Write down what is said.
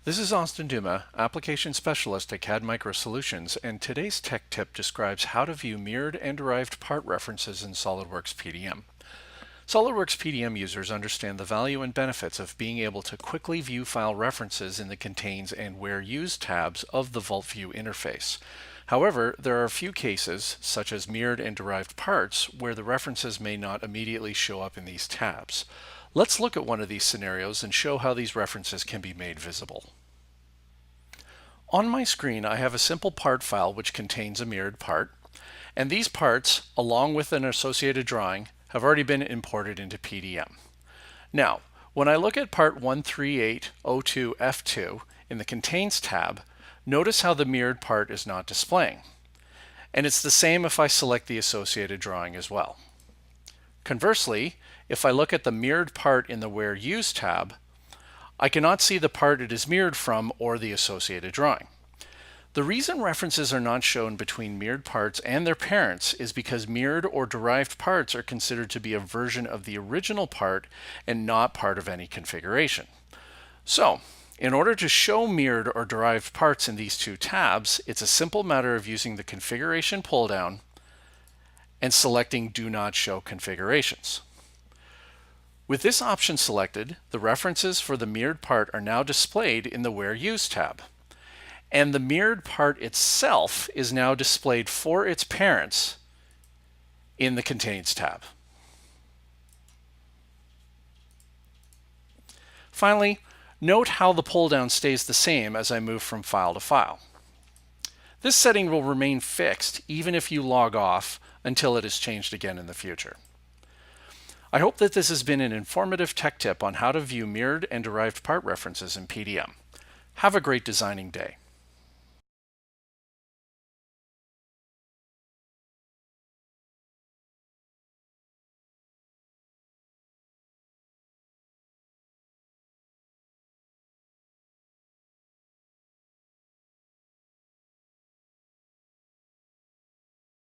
This is Austin Duma, Application Specialist at CAD Micro Solutions, and today's tech tip describes how to view mirrored and derived part references in SOLIDWORKS PDM. SOLIDWORKS PDM users understand the value and benefits of being able to quickly view file references in the Contains and Where Used tabs of the Vault View interface. However, there are a few cases, such as mirrored and derived parts, where the references may not immediately show up in these tabs. Let's look at one of these scenarios and show how these references can be made visible. On my screen, I have a simple part file which contains a mirrored part, and these parts, along with an associated drawing, have already been imported into PDM. Now, when I look at part 13802F2 in the Contains tab, notice how the mirrored part is not displaying. And it's the same if I select the associated drawing as well. Conversely, if I look at the mirrored part in the Where Used tab, I cannot see the part it is mirrored from or the associated drawing. The reason references are not shown between mirrored parts and their parents is because mirrored or derived parts are considered to be a version of the original part and not part of any configuration. So, in order to show mirrored or derived parts in these two tabs, it's a simple matter of using the Configuration pull-down and selecting Do Not Show Configurations. With this option selected, the references for the mirrored part are now displayed in the Where Used tab. And the mirrored part itself is now displayed for its parents in the Contains tab. Finally, note how the pull-down stays the same as I move from file to file. This setting will remain fixed even if you log off until it is changed again in the future. I hope that this has been an informative tech tip on how to view mirrored and derived part references in PDM. Have a great designing day.